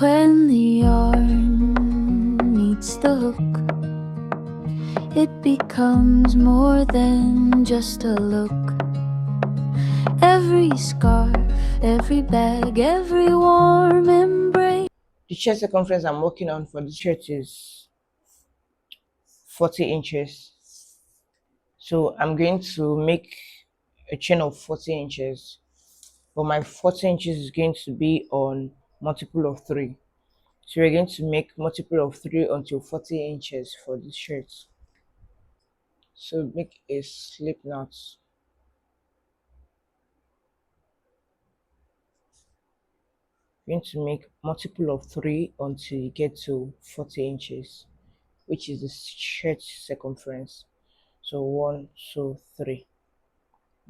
When the yarn meets the hook, it becomes more than just a look. Every scarf, every bag, every warm embrace. The shirt circumference I'm working on for the shirt is 40 inches. So I'm going to make a chain of 40 inches, but my 40 inches is going to be on multiple of 3. So we're going to make multiple of 3 until 40 inches for this shirt. So make a slip knot. You're going to make multiple of 3 until you get to 40 inches, which is the shirt circumference. So 1, 2, 3.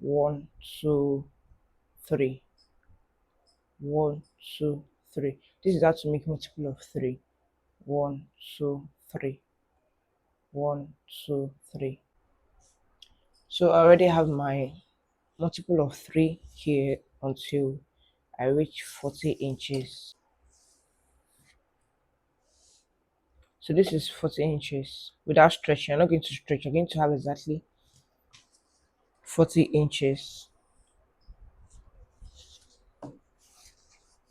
1, 2, 3. 1, 2, 3. This is how to make multiple of 3. 1, 2, 3. 1, 2, 3. So I already have my multiple of 3 here until I reach 40 inches. So this is 40 inches without stretching. I'm not going to stretch. I'm going to have exactly 40 inches.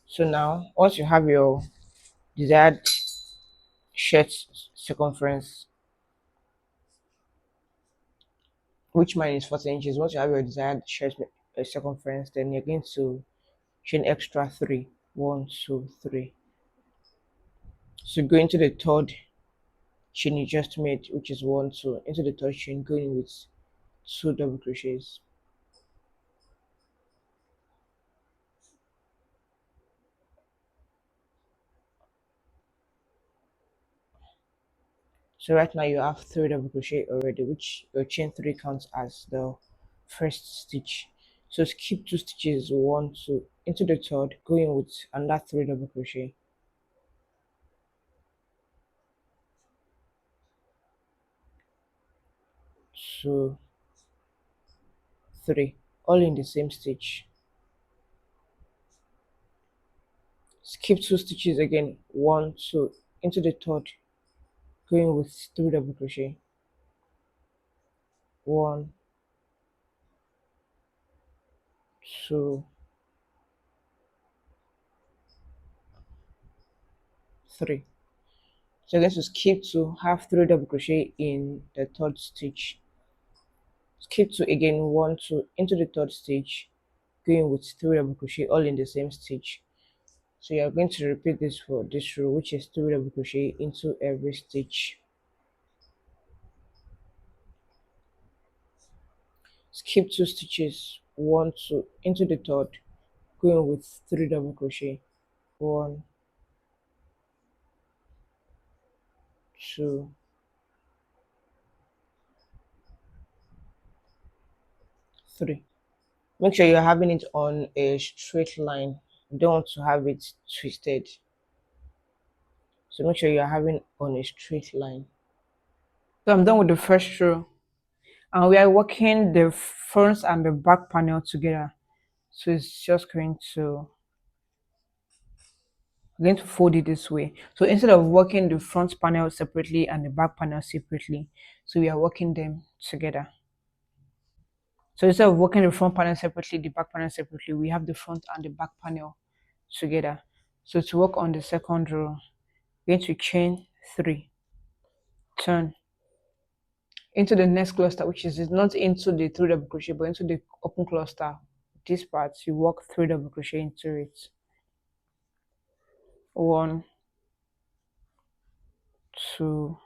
So now, once you have your desired shirt circumference, which mine is 40 inches, once you have your desired shirt circumference, then you're going to chain extra 3. 1, 2, 3. So go into the third chain you just made, which is 1, 2, into the third chain, going with 2 double crochets. So right now you have 3 double crochet already, which your chain 3 counts as the first stitch. So skip 2 stitches, 1, 2, into the third, going with another 3 double crochet. 2, 3, all in the same stitch. Skip 2 stitches again, 1, 2, into the third, going with 3 double crochet. 1, 2, 3. So let's just skip 2, have 3 double crochet in the third stitch. Skip 2 again, 1, 2, into the third stitch, going with 3 double crochet all in the same stitch. So you are going to repeat this for this row, which is 3 double crochet into every stitch. Skip 2 stitches, 1, 2, into the third, going with 3 double crochet. 1, 2, 3. Make sure you're having it on a straight line. You don't want to have it twisted. So make sure you're having on a straight line. So I'm done with the first row. And we are working the front and the back panel together. So it's just going to, I'm going to fold it this way. So instead of working the front panel separately and the back panel separately, so we are working them together. So instead of working the front panel separately, the back panel separately, we have the front and the back panel together. So to work on the second row, we're going to chain 3, turn into the next cluster, which is not into the 3 double crochet, but into the open cluster. This part, you work 3 double crochet into it. 1, 2,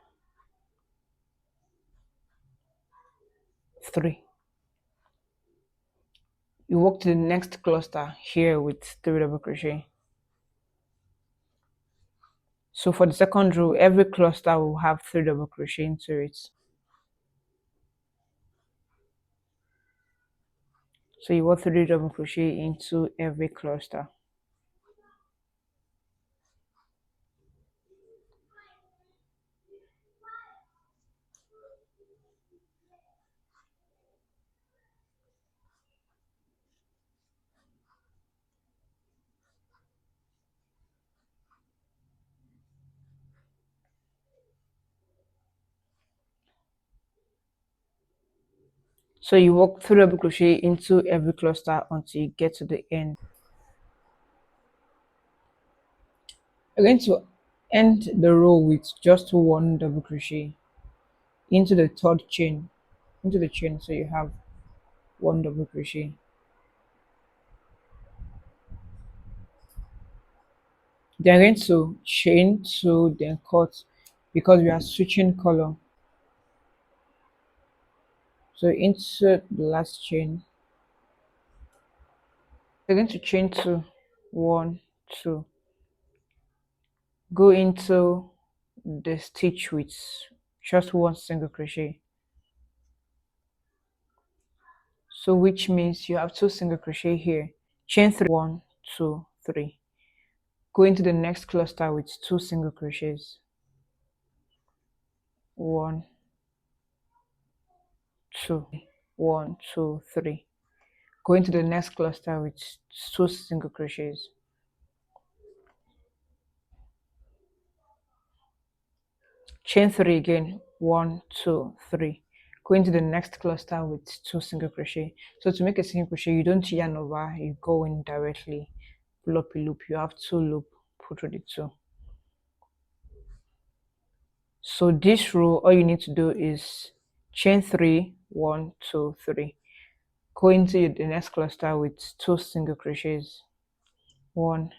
3. You work to the next cluster here with 3 double crochet. So for the second row, every cluster will have 3 double crochet into it. So you work 3 double crochet into every cluster. So you work 3 double crochet into every cluster until you get to the end. You're going to end the row with just 1 double crochet into the third chain, into the chain, so you have 1 double crochet. Then I'm going to chain 2, then cut, because we are switching color. So into the last chain, we're going to chain 2, 1, 2, go into the stitch with just 1 single crochet. So which means you have 2 single crochet here. Chain 3, 1, 2, 3. Go into the next cluster with 2 single crochets. 1, 2, 1, 2, 3. Go into the next cluster with 2 single crochets. Chain 3 again. 1, 2, 3. Go into the next cluster with 2 single crochet. So to make a single crochet, you don't yarn over, you go in directly, pull up a loop. You have 2 loops, pull through the 2. So this row, all you need to do is chain 3, 1, 2, 3. Go into the next cluster with 2 single crochets. 1,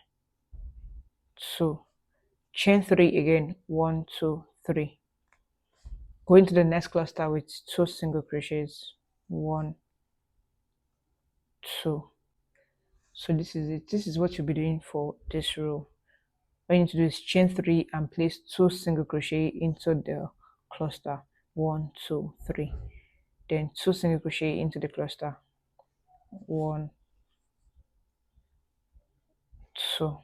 2. Chain 3 again. 1, 2, 3. Go into the next cluster with 2 single crochets. 1, 2. So this is it. This is what you'll be doing for this row. All you need to do is chain 3 and place 2 single crochet into the cluster. 1, 2, 3. Then 2 single crochet into the cluster. 1, 2.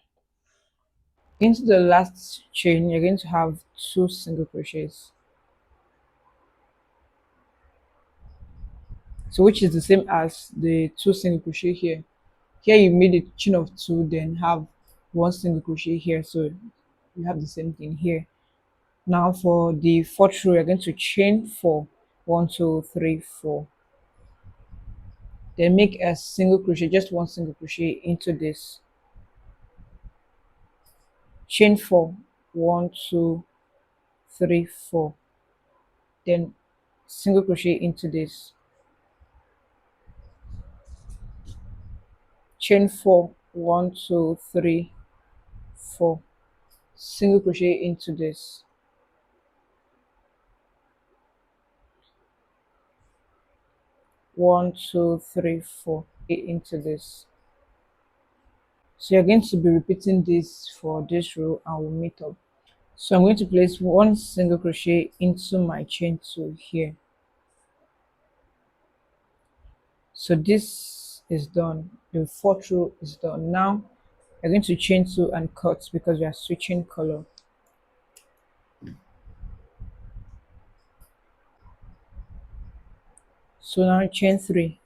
Into the last chain, you're going to have 2 single crochets. So which is the same as the 2 single crochet here. Here you made a chain of 2, then have 1 single crochet here, so you have the same thing here. Now for the 4th row, you're going to chain 4. 1, 2, 3, 4. Then make a single crochet, just 1 single crochet into this. Chain 4. 1, 2, 3, 4. Then single crochet into this. Chain 4. 1, 2, 3, 4. Single crochet into this. One, two, three, 4 into this. So you're going to be repeating this for this row, and we'll meet up. So I'm going to place 1 single crochet into my chain 2 here. So this is done. The 4th row is done. Now I'm going to chain 2 and cut, because we are switching color. So now chain 3.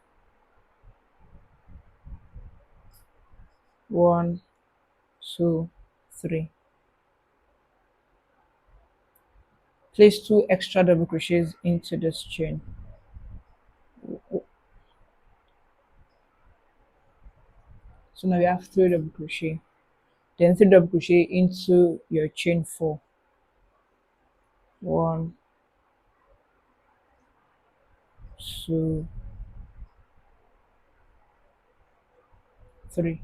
1, 2, 3. Place 2 extra double crochets into this chain. So now we have 3 double crochet. Then 3 double crochet into your chain 4. 1, 2, 3.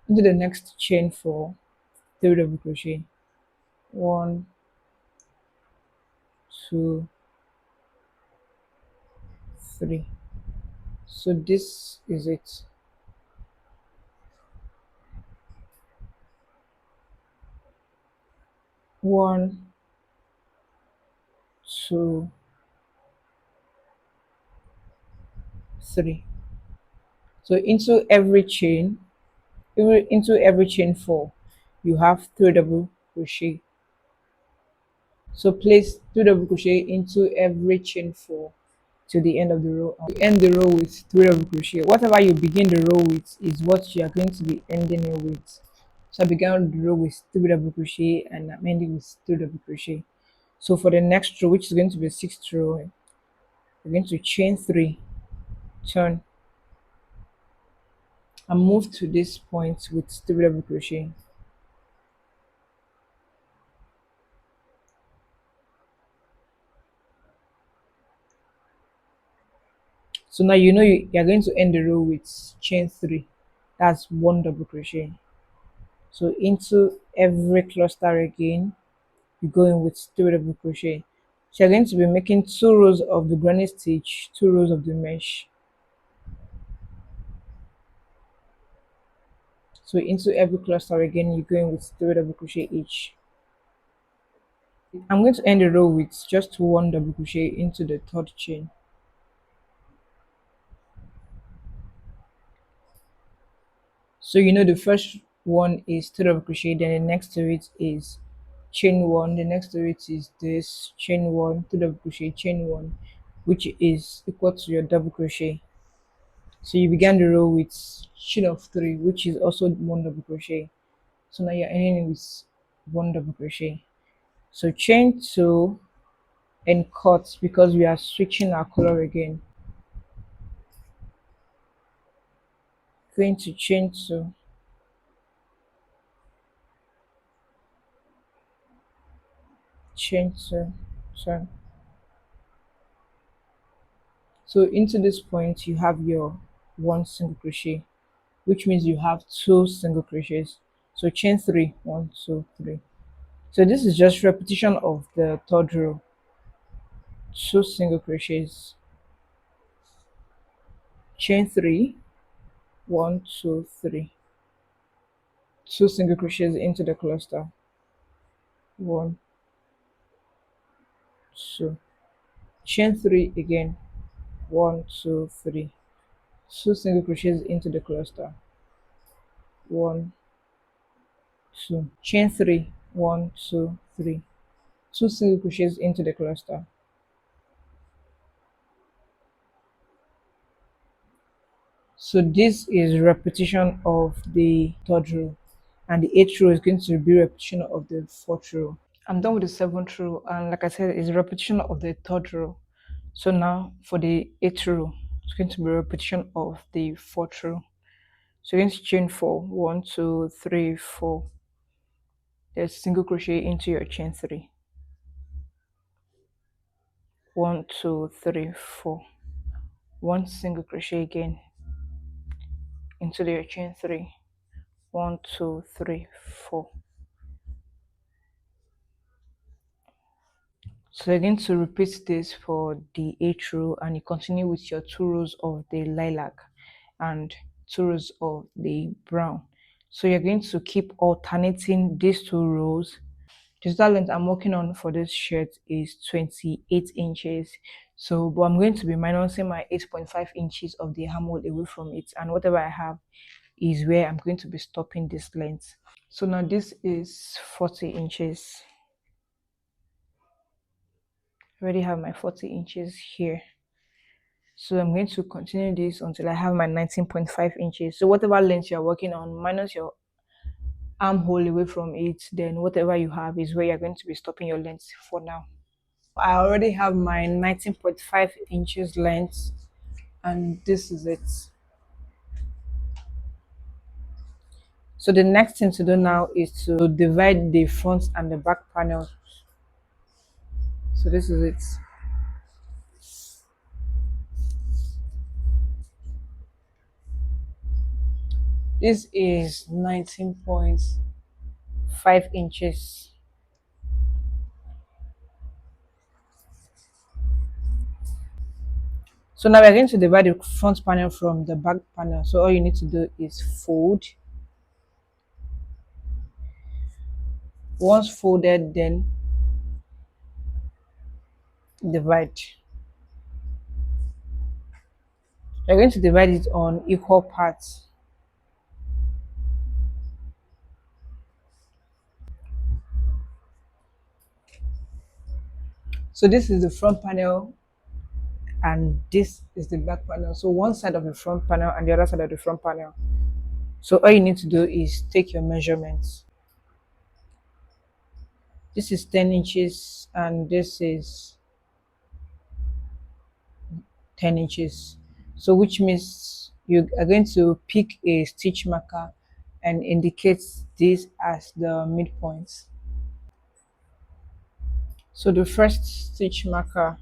Into the next chain 4, 3 double crochet. 1, 2, 3. So this is it. One, 2, 3. So into every chain, into every chain 4, you have 3 double crochet. So place 2 double crochet into every chain 4 to the end of the row. You end the row with 3 double crochet. Whatever you begin the row with is what you are going to be ending it with. So I began the row with 3 double crochet, and I'm ending with 3 double crochet. So for the next row, which is going to be 6th row, you're We're going to chain 3, turn, and move to this point with 3 double crochet. So now you know you're going to end the row with chain 3. That's 1 double crochet. So into every cluster again, you go in with 3 double crochet. So you're going to be making 2 rows of the granny stitch, 2 rows of the mesh. So into every cluster again, you go in with 3 double crochet each. I'm going to end the row with just 1 double crochet into the 3rd chain. So you know the first one is 3 double crochet, then the next to it is chain 1, the next to it is this chain 1, 2 double crochet, chain 1, which is equal to your double crochet. So you began the row with chain of 3, which is also 1 double crochet. So now you're ending with 1 double crochet. So chain 2 and cut, because we are switching our color again. Going to chain 2, chain 2, turn. So into this point you have your 1 single crochet, which means you have 2 single crochets. So chain 3, 1, 2, 3. So this is just repetition of the 3rd row. 2 single crochets, chain 3, 1, 2, 3. 2 single crochets into the cluster, 1, 2. Chain 3 again, 1, 2, 3. 2 single crochets into the cluster, 1, 2. Chain 3, 1, 2, 3. 2 single crochets into the cluster. So this is repetition of the 3rd row, and the 8th row is going to be repetition of the 4th row. I'm done with the 7th row, and like I said, it's repetition of the 3rd row. So now for the 8th row, it's going to be repetition of the 4th row. So you're going to chain 4, 1, 2, 3, 4. There's single crochet into your chain 3. 1, 2, 3, 4. 1 single crochet again into your chain 3. 1, 2, 3, 4. So you're going to repeat this for the 8th row, and you continue with your 2 rows of the lilac and 2 rows of the brown. So you're going to keep alternating these 2 rows. The total length I'm working on for this shirt is 28 inches. So, but I'm going to be minusing my 8.5 inches of the armhole away from it, and whatever I have is where I'm going to be stopping this length. So now this is 40 inches. I already have my 40 inches here. So I'm going to continue this until I have my 19.5 inches. So whatever length you're working on, minus your armhole away from it, then whatever you have is where you're going to be stopping your length for now. I already have my 19.5 inches length, and this is it. So the next thing to do now is to divide the front and the back panel. So this is it. This is 19.5 inches. So now we're going to divide the front panel from the back panel. So all you need to do is fold. Once folded, then divide. You're going to divide it on equal parts. So this is the front panel, and this is the back panel. So one side of the front panel and the other side of the front panel. So all you need to do is take your measurements. This is 10 inches and this is 10 inches. So which means you are going to pick a stitch marker and indicate this as the midpoint. So the first stitch marker,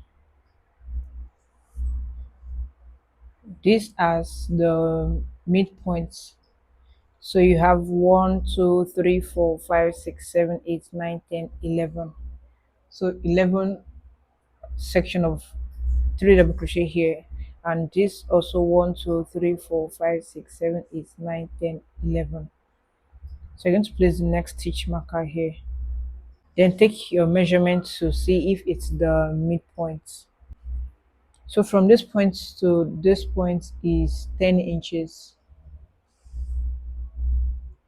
this as the midpoint. So you have 1, 2, 3, 4, 5, 6, 7, 8, 9, 10, 11. So 11 section of 3 double crochet here, and this also 1, 2, 3, 4, 5, 6, 7, 8, 9, 10, 11. So you're going to place the next stitch marker here. Then take your measurement to see if it's the midpoint. So from this point to this point is 10 inches.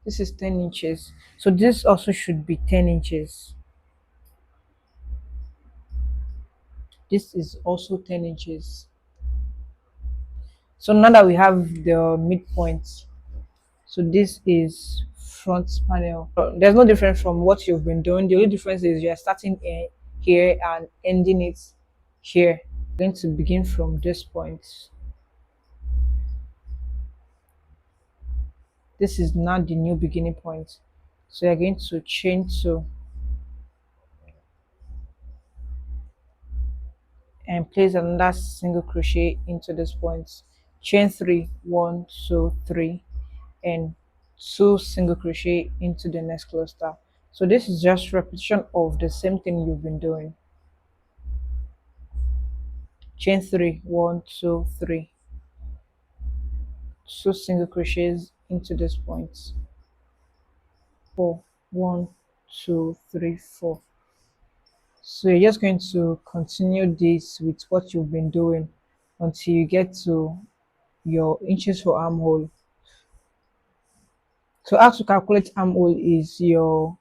This is 10 inches. So this also should be 10 inches. This is also 10 inches. So now that we have the midpoint, so this is front panel. There's no difference from what you've been doing. The only difference is you're starting here and ending it here. I'm going to begin from this point. This is not the new beginning point. So you're going to chain 2 and place another single crochet into this point. Chain 3, 1, 2, 3, and 2 single crochet into the next cluster. So this is just repetition of the same thing you've been doing. Chain 3, 1, 2, 3, 2 single crochets into this point. 4, 1, 2, 3, 4. So you're just going to continue this with what you've been doing until you get to your inches for armhole. So how to calculate armhole is your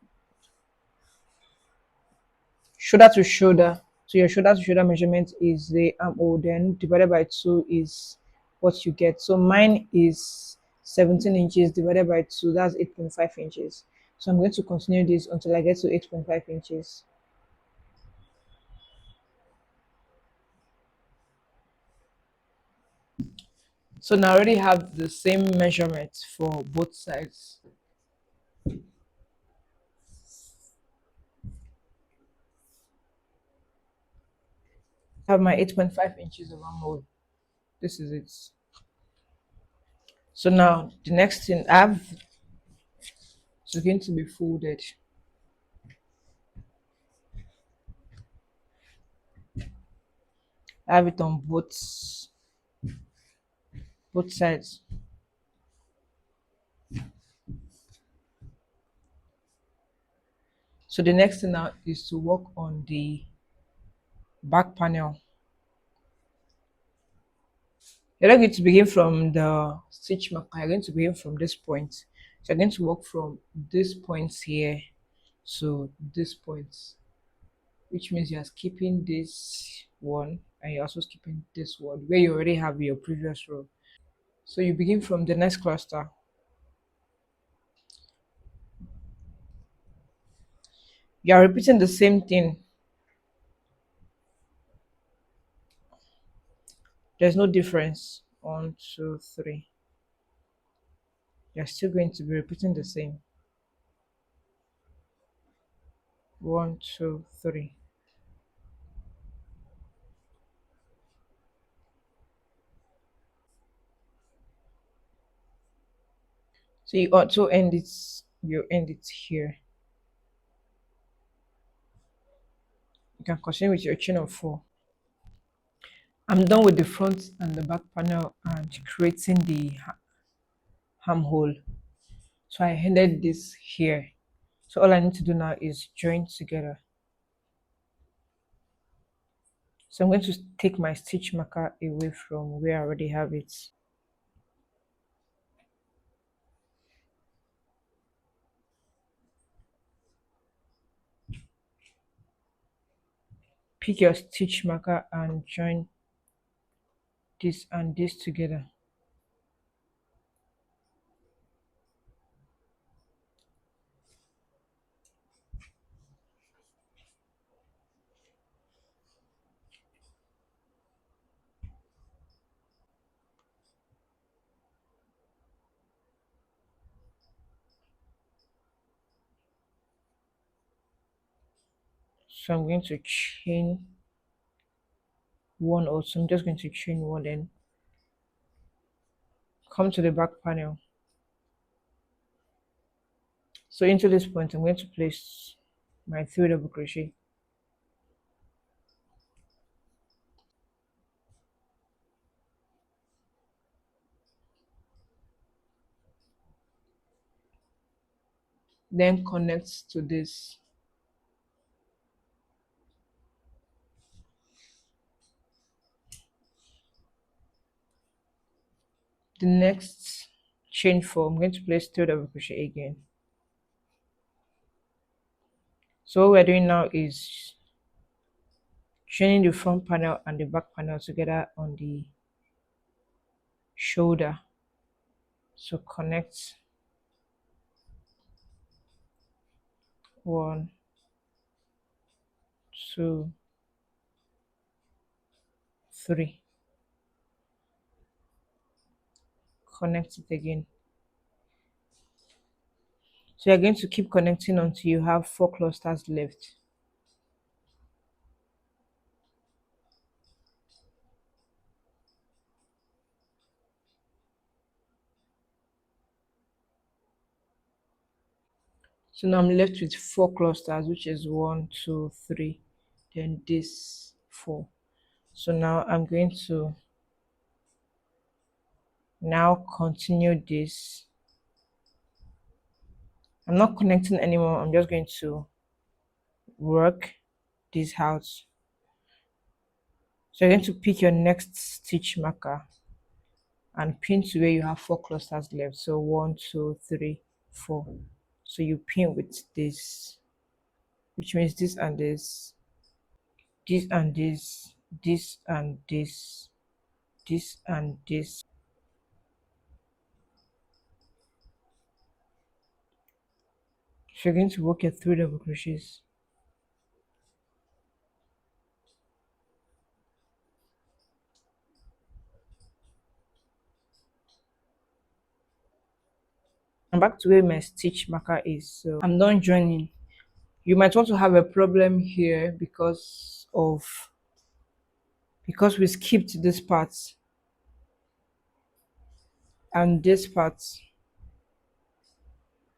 shoulder to shoulder. So your shoulder to shoulder measurement is the armhole, then divided by 2 is what you get. So mine is 17 inches divided by 2, that's 8.5 inches. So I'm going to continue this until I get to 8.5 inches. So now I already have the same measurements for both sides. I have my 8.5 inches of armhole. This is it. So now the next thing I have is going to be folded. I have it on both sides. So the next thing now is to work on the back panel. You're not going to begin from the stitch marker, you're going to begin from this point. So you're going to work from this point here to this point, which means you're skipping this one and you're also skipping this one where you already have your previous row. So you begin from the next cluster. You are repeating the same thing. There's no difference. 1, 2, 3. You're still going to be repeating the same. 1, 2, 3. So you also end it, you end it here. You can continue with your chain of 4. I'm done with the front and the back panel and creating the armhole. So I ended this here. So all I need to do now is join together. So I'm going to take my stitch marker away from where I already have it. Pick your stitch marker and join this and this together. So I'm going to chain one also. I'm just going to chain one, then come to the back panel. So into this point I'm going to place my 3 double crochet. Then connect to this. The next chain 4, I'm going to place 3 double crochet again. So what we're doing now is chaining the front panel and the back panel together on the shoulder. So connect 1, 2, 3. Connect it again. So you're going to keep connecting until you have 4 clusters left. So now I'm left with 4 clusters, which is 1, 2, 3, then this 4. So now I'm going to now continue this. I'm not connecting anymore. I'm just going to work this out. So you're going to pick your next stitch marker and pin to where you have 4 clusters left. So 1, 2, 3, 4. So you pin with this, which means this and this, this and this, this and this, this and this. So you're going to work your 3 double crochets. I'm back to where my stitch marker is. So I'm done joining. You might want to have a problem here because we skipped this part and this part.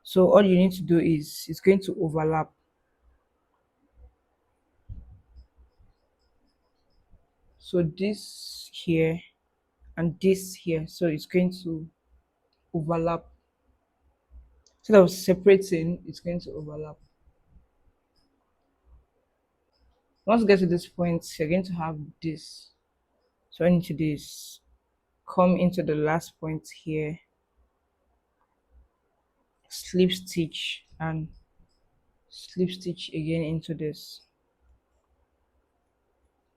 So all you need to do is it's going to overlap. So this here and this here, so it's going to overlap. Instead of separating, it's going to overlap. Once you get to this point, you're going to have this. So into this, come into the last point here, slip stitch and slip stitch again into this.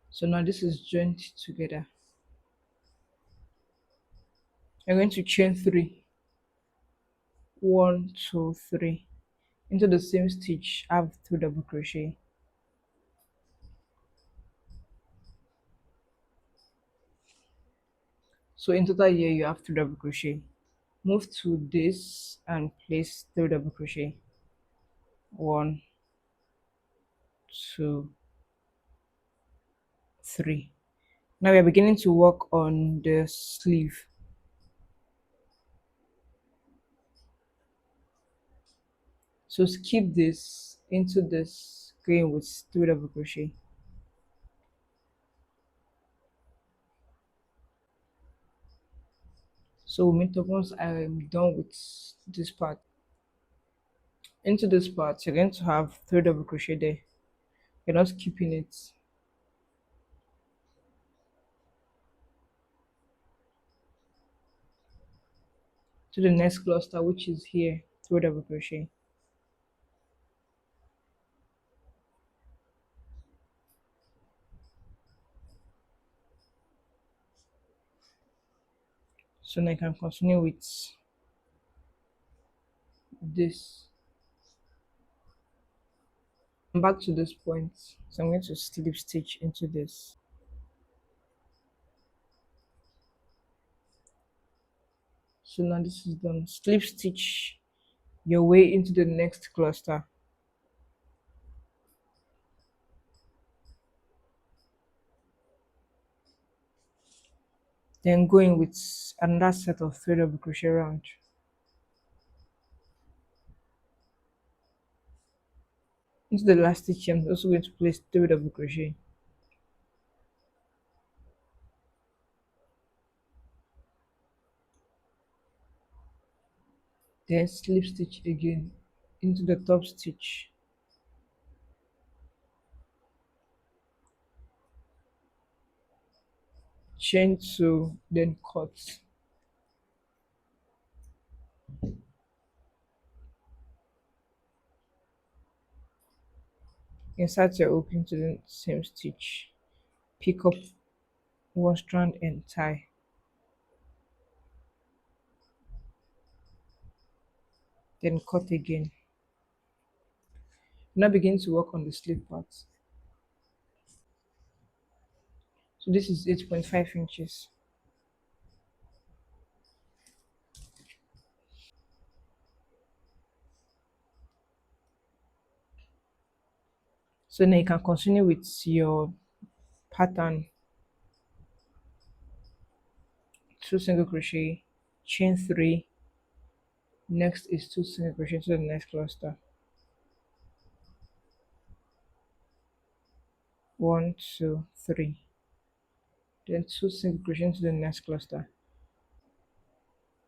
So now this is joined together. I'm going to chain 3, 1, 2, 3 into the same stitch. Have 2 double crochet. So in total here you have 2 double crochet. Move to this and place 3 double crochet. 1, 2, 3. Now we are beginning to work on the sleeve. So skip this into this, going with 3 double crochet. So we'll meet up once I am done with this part. Into this part you're going to have 3 double crochet there. You're not skipping it. To the next cluster, which is here, 3 double crochet. So now I can continue with this. I'm back to this point, so I'm going to slip stitch into this. So now this is done. Slip stitch your way into the next cluster. Then going with another set of 3 double crochet round. Into the last stitch, I'm also going to place 3 double crochet. Then slip stitch again into the top stitch. Chain 2, then cut. Insert your hook into the same stitch. Pick up one strand and tie. Then cut again. Now begin to work on the sleeve part. So this is 8.5 inches. So now you can continue with your pattern. 2 single crochet, chain 3. Next is 2 single crochet to the next cluster. 1, 2, 3. Then 2 single crochet to the next cluster.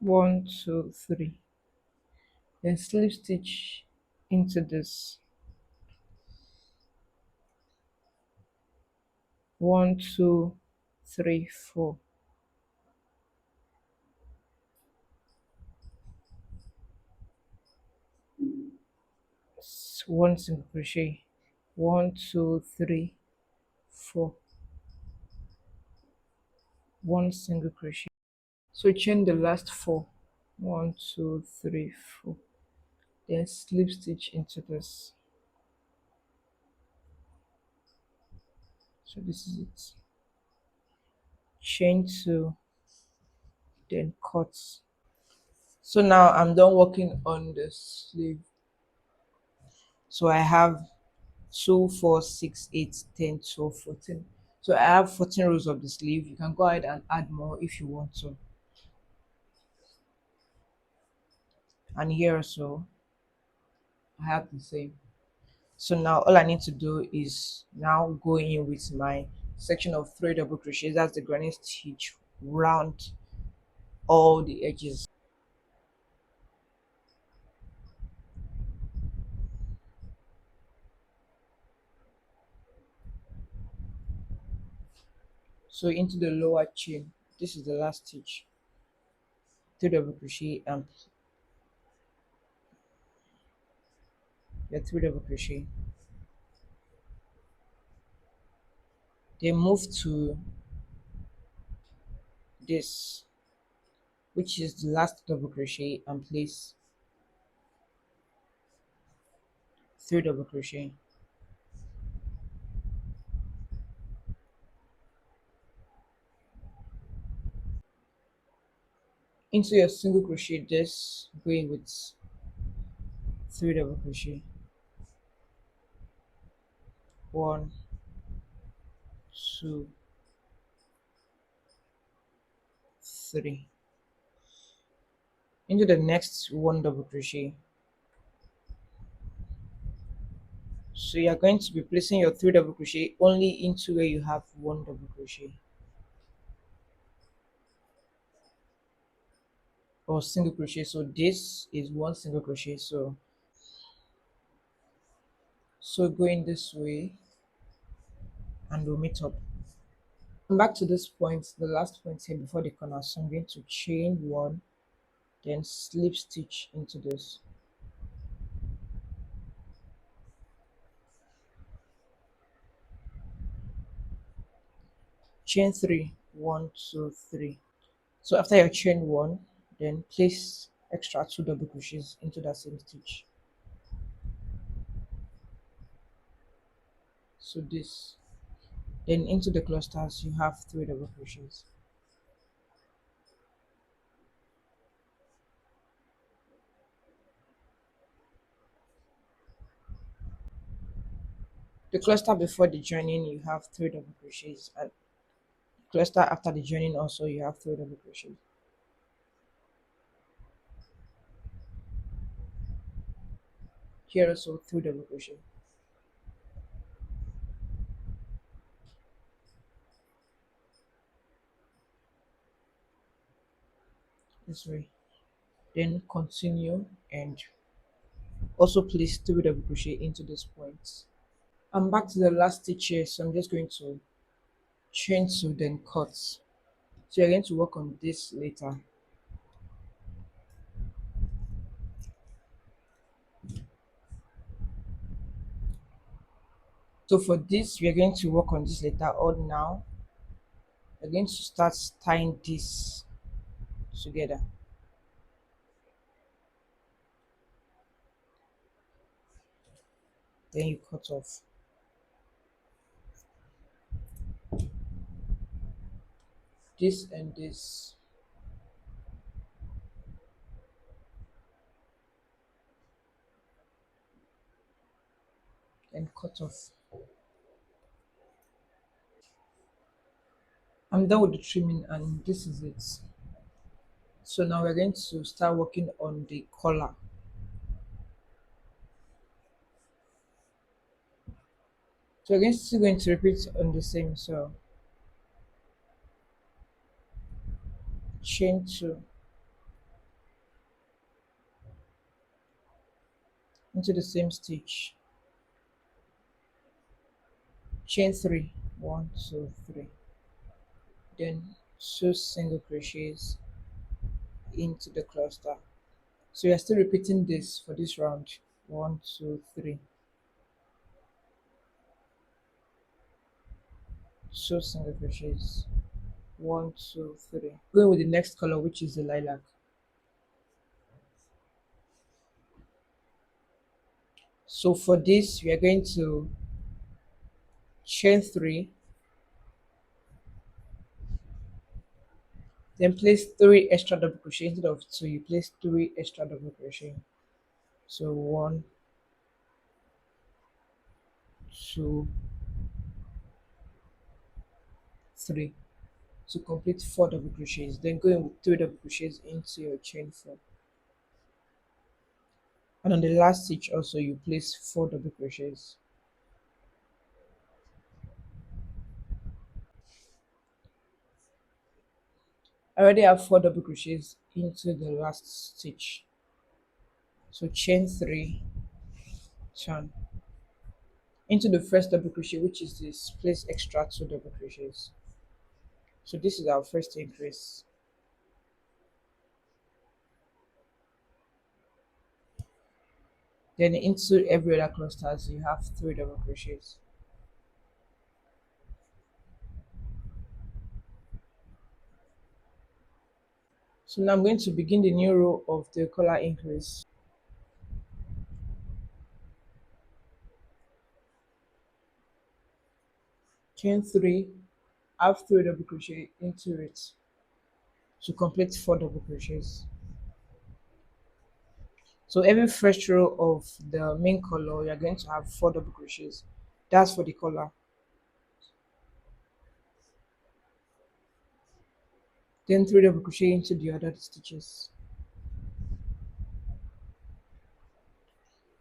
1, 2, 3. Then slip stitch into this. 1, 2, 3, 4. One single crochet. 1, 2, 3, 4. One single crochet. So chain the last 4. 1, 2, 3, 4. Then slip stitch into this. So this is it. Chain 2, then cut. So now I'm done working on the sleeve. So I have 2, 4, 6, 8, 10, 12, 14. So I have 14 rows of the sleeve. You can go ahead and add more if you want to. And here also I have the same. So now all I need to do is now go in with my section of 3 double crochets. That's the granny stitch round all the edges. So into the lower chain, this is the last stitch. 3 double crochet and your 3 double crochet. Then move to this, which is the last double crochet, and place 3 double crochet. Into your single crochet, just going with 3 double crochet. 1, 2, 3. Into the next 1 double crochet. So you are going to be placing your 3 double crochet only into where you have 1 double crochet or single crochet. So this is 1 single crochet. So going this way, and we'll meet up. Come back to this point, the last point here before the corner. So I'm going to chain 1, then slip stitch into this. Chain 3, 1, 2, 3. So after your chain 1, then place extra 2 double crochets into that same stitch. So this, then into the clusters you have 3 double crochets. The cluster before the joining you have 3 double crochets, and cluster after the joining also you have 3 double crochet. Here also 3 double crochet. This way. Then continue and also place 3 double crochet into this point. I'm back to the last stitch here, so I'm just going to chain 2 then cut. So you're going to work on this later. So for this we are going to work on this later on. Now we're going to start tying this together. Then you cut off this and this. And cut off. I'm done with the trimming and this is it. So now we're going to start working on the collar. So we're still going to repeat on the same. So chain 2 into the same stitch, chain 3, 1 2 3, then 2 single crochets into the cluster. So you're still repeating this for this round. 1 2 3, 2 single crochets, 1 2 3. Going with the next color, which is the lilac. So for this we are going to chain 3, then place 3 extra double crochet instead of 2. You place 3 extra double crochet. So 1 2 3 to complete 4 double crochets. Then go in with 3 double crochets into your chain 4. And on the last stitch also you place 4 double crochets. I already have 4 double crochets into the last stitch. So chain 3, turn into the first double crochet, which is this, place extra 2 double crochets. So this is our first increase. Then into every other clusters you have 3 double crochets. So now I'm going to begin the new row of the collar increase. Chain 3, have 3 double crochet into it to complete 4 double crochets. So every first row of the main color you're going to have 4 double crochets. That's for the collar. Then 3 double crochet into the other stitches.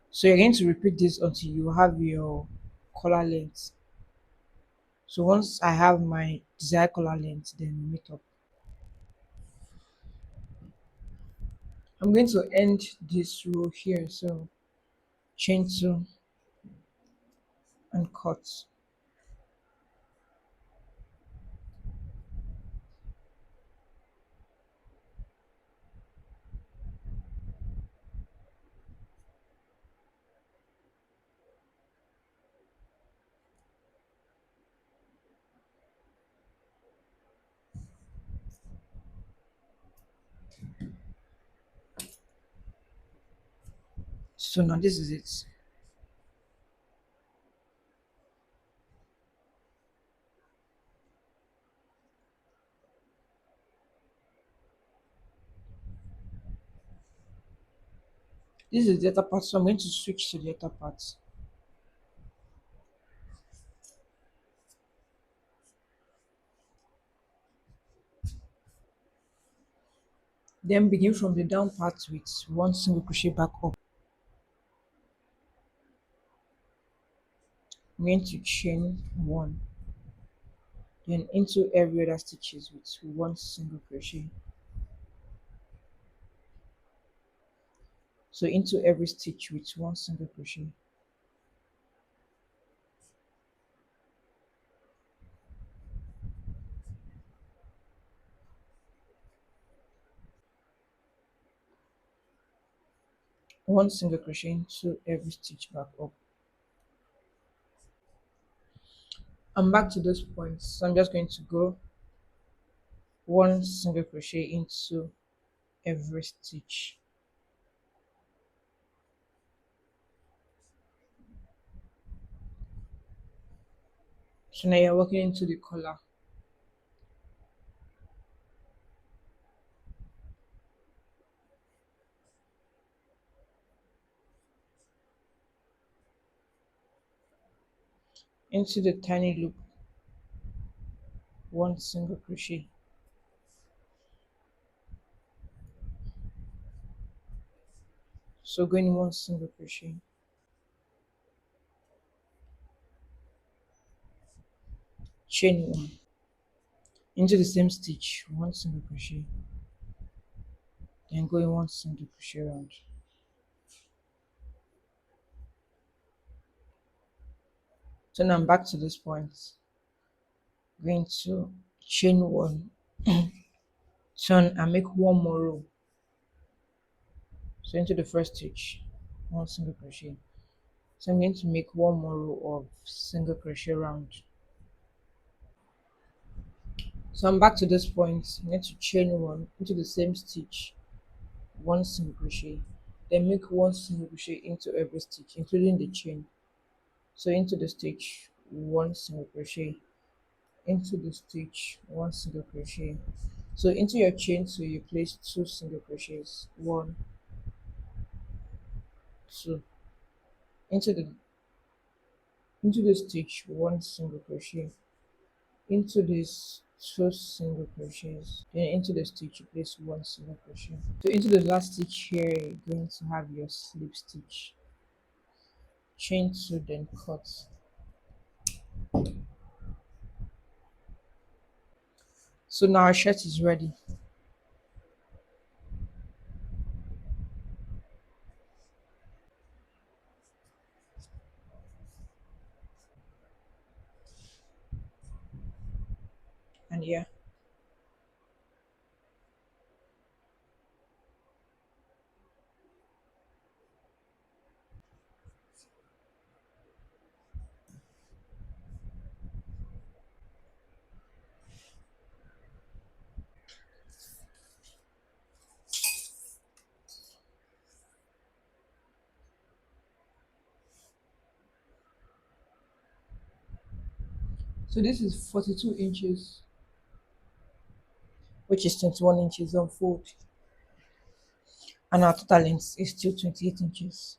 So you're going to repeat this until you have your collar length. So once I have my desired collar length, then we meet up. I'm going to end this row here, so chain 2 and cut. So now this is it. This is the other part, so I'm going to switch to the other part. Then begin from the down part with one single crochet back up. I'm going to chain one, then into every other stitches with one single crochet. So into every stitch with one single crochet. One single crochet into every stitch back up. I'm back to this point, so I'm just going to go one single crochet into every stitch. So now you're working into the collar. Into the tiny loop, one single crochet. So going one single crochet, chain one, into the same stitch, one single crochet, then going one single crochet round. So now I'm back to this point, going to chain one, turn and make one more row. So into the first stitch, one single crochet. So I'm going to make one more row of single crochet round. So I'm back to this point. I'm going to chain one into the same stitch, one single crochet, then make one single crochet into every stitch, including the chain. So into the stitch, one single crochet, into the stitch, one single crochet. So into your chain, so you place two single crochets, one, two, into the stitch, one single crochet, into this two single crochets, then into the stitch you place one single crochet. So into the last stitch here you're going to have your slip stitch, chain two, then cut. So now our shirt is ready. And yeah, so this is 42 inches, which is 21 inches on fold, and our total length is still 28 inches.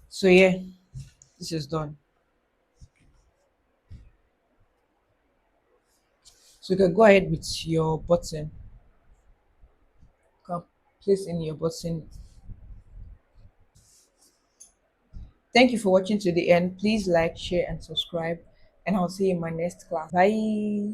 So yeah, this is done. So you can go ahead with your button. You can place in your button. Thank you for watching to the end. Please like, share, and subscribe. And I'll see you in my next class. Bye.